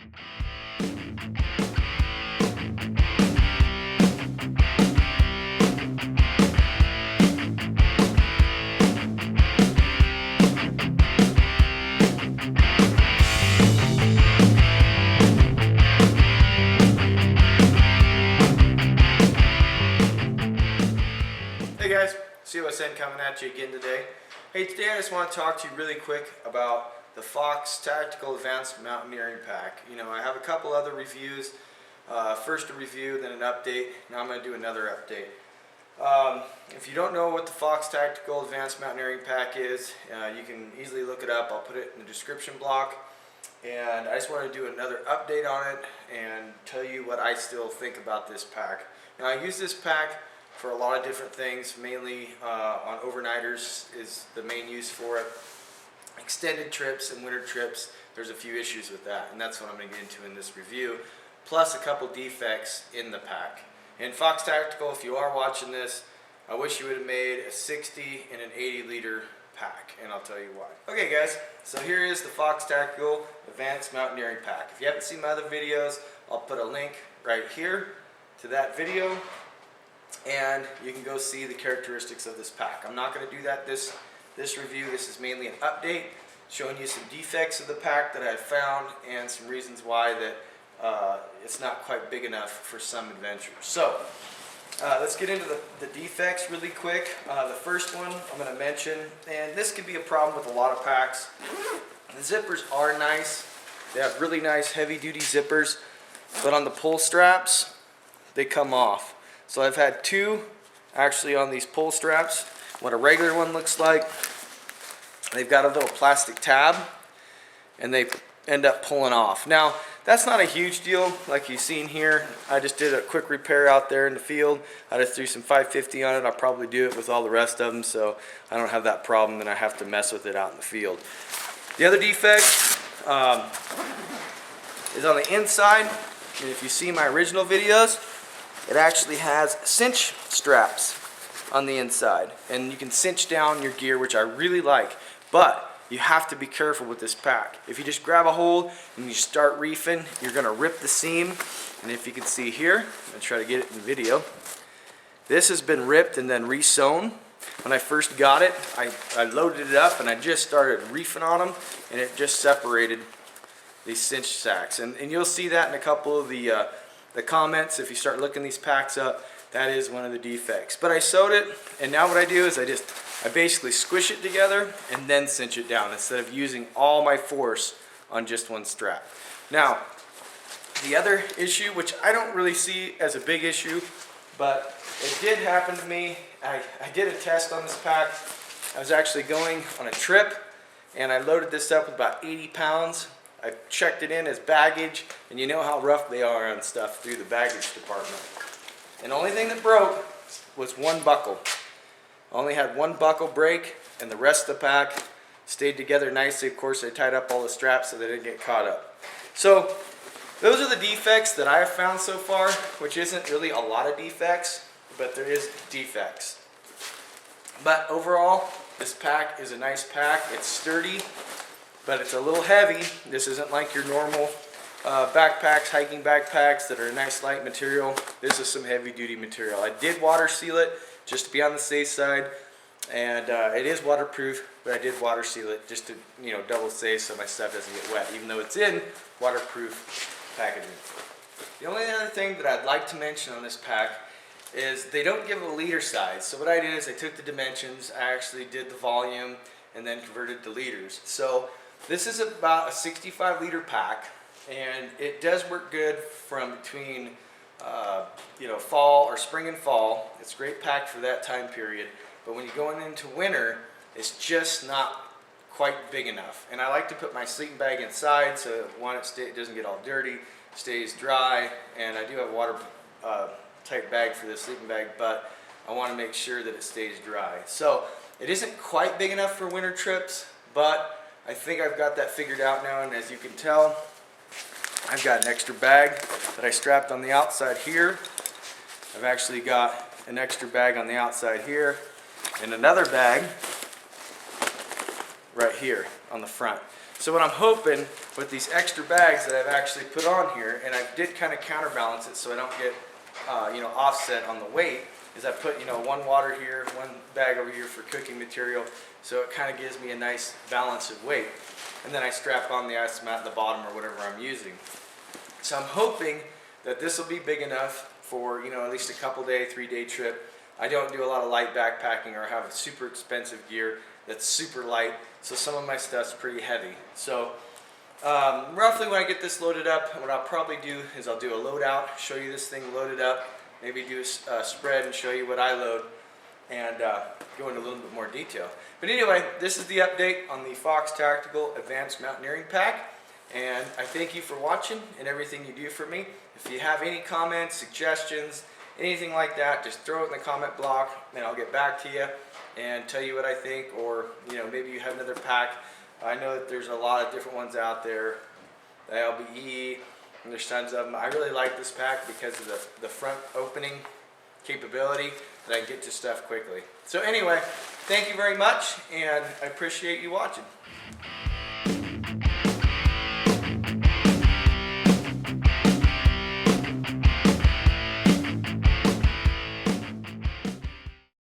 Hey guys, COSN coming at you again today. Hey, today I just want to talk to you really quick about the Fox Tactical Advanced Mountaineering Pack. You know, I have a couple other reviews. First a review, then an update. Now I'm going to do another update. If you don't know what the Fox Tactical Advanced Mountaineering Pack is, you can easily look it up. I'll put it in the description block. And I just want to do another update on it and tell you what I still think about this pack. Now, I use this pack for a lot of different things, mainly on overnighters is the main use for it. Extended trips and winter trips, there's a few issues with that, and that's what I'm going to get into in this review, plus a couple defects in the pack. And Fox Tactical, if you are watching this, I wish you would have made a 60 and an 80 liter pack, and I'll tell you why. Okay guys, so here is the Fox Tactical Advanced Mountaineering Pack. If you haven't seen my other videos, I'll put a link right here to that video, and you can go see the characteristics of this pack. I'm not going to do that this review. This is mainly an update showing you some defects of the pack that I've found and some reasons why that it's not quite big enough for some adventures. So let's get into the defects really quick. The first one I'm going to mention, and this could be a problem with a lot of packs. The zippers are nice. They have really nice heavy duty zippers, but on the pull straps they come off. So I've had two actually on these pull straps. What a regular one looks like, they've got a little plastic tab and they end up pulling off. Now that's not a huge deal like you've seen here. I just did a quick repair out there in the field. I just threw some 550 on it. I'll probably do it with all the rest of them, so I don't have that problem and I have to mess with it out in the field. The other defect is on the inside, and if you see my original videos, it actually has cinch straps on the inside, and you can cinch down your gear, which I really like, but you have to be careful with this pack. If you just grab a hold and you start reefing, you're going to rip the seam, and if you can see here, I'll try to get it in video, this has been ripped and then re-sewn. When I first got it, I loaded it up and I just started reefing on them, and it just separated these cinch sacks, and you'll see that in a couple of the comments. If you start looking these packs up, that is one of the defects. But I sewed it, and now what I do is I basically squish it together and then cinch it down instead of using all my force on just one strap. Now, the other issue, which I don't really see as a big issue, but it did happen to me. I did a test on this pack. I was actually going on a trip, and I loaded this up with about 80 pounds. I checked it in as baggage, and you know how rough they are on stuff through the baggage department. And the only thing that broke was one buckle. I only had one buckle break, and the rest of the pack stayed together nicely. Of course, I tied up all the straps so they didn't get caught up. So those are the defects that I have found so far, which isn't really a lot of defects, but there is defects. But overall, this pack is a nice pack. It's sturdy, but it's a little heavy. This isn't like your normal backpacks, hiking backpacks that are a nice light material. This is some heavy duty material. I did water seal it just to be on the safe side, and it is waterproof, but I did water seal it just to, you know, double safe so my stuff doesn't get wet, even though it's in waterproof packaging. The only other thing that I'd like to mention on this pack is they don't give a liter size. So what I did is I took the dimensions, I actually did the volume, and then converted to liters. So this is about a 65 liter pack, and it does work good from between you know, fall or spring and fall. It's a great pack for that time period, but when you're going into winter, it's just not quite big enough. And I like to put my sleeping bag inside, so one, it doesn't get all dirty, stays dry, and I do have a water type bag for this sleeping bag, but I want to make sure that it stays dry. So it isn't quite big enough for winter trips, but I think I've got that figured out now, and as you can tell, I've got an extra bag that I strapped on the outside here. I've actually got an extra bag on the outside here, and another bag right here on the front. So what I'm hoping with these extra bags that I've actually put on here, and I did kind of counterbalance it so I don't get offset on the weight, is I put one water here, one bag over here for cooking material, so it kind of gives me a nice balance of weight. And then I strap on the ice mat at the bottom or whatever I'm using. So I'm hoping that this will be big enough for at least a couple day, 3-day trip. I don't do a lot of light backpacking or have super expensive gear that's super light, so some of my stuff's pretty heavy. So roughly when I get this loaded up, what I'll probably do is I'll do a load out, show you this thing loaded up, maybe do a spread and show you what I load, and go into a little bit more detail. But anyway, this is the update on the Fox Tactical Advanced Mountaineering Pack, and I thank you for watching and everything you do for me. If you have any comments, suggestions, anything like that, just throw it in the comment block and I'll get back to you and tell you what I think, or maybe you have another pack. I know that there's a lot of different ones out there, the LBE, and there's tons of them. I really like this pack because of the front opening capability that I can get to stuff quickly. So anyway, thank you very much, and I appreciate you watching.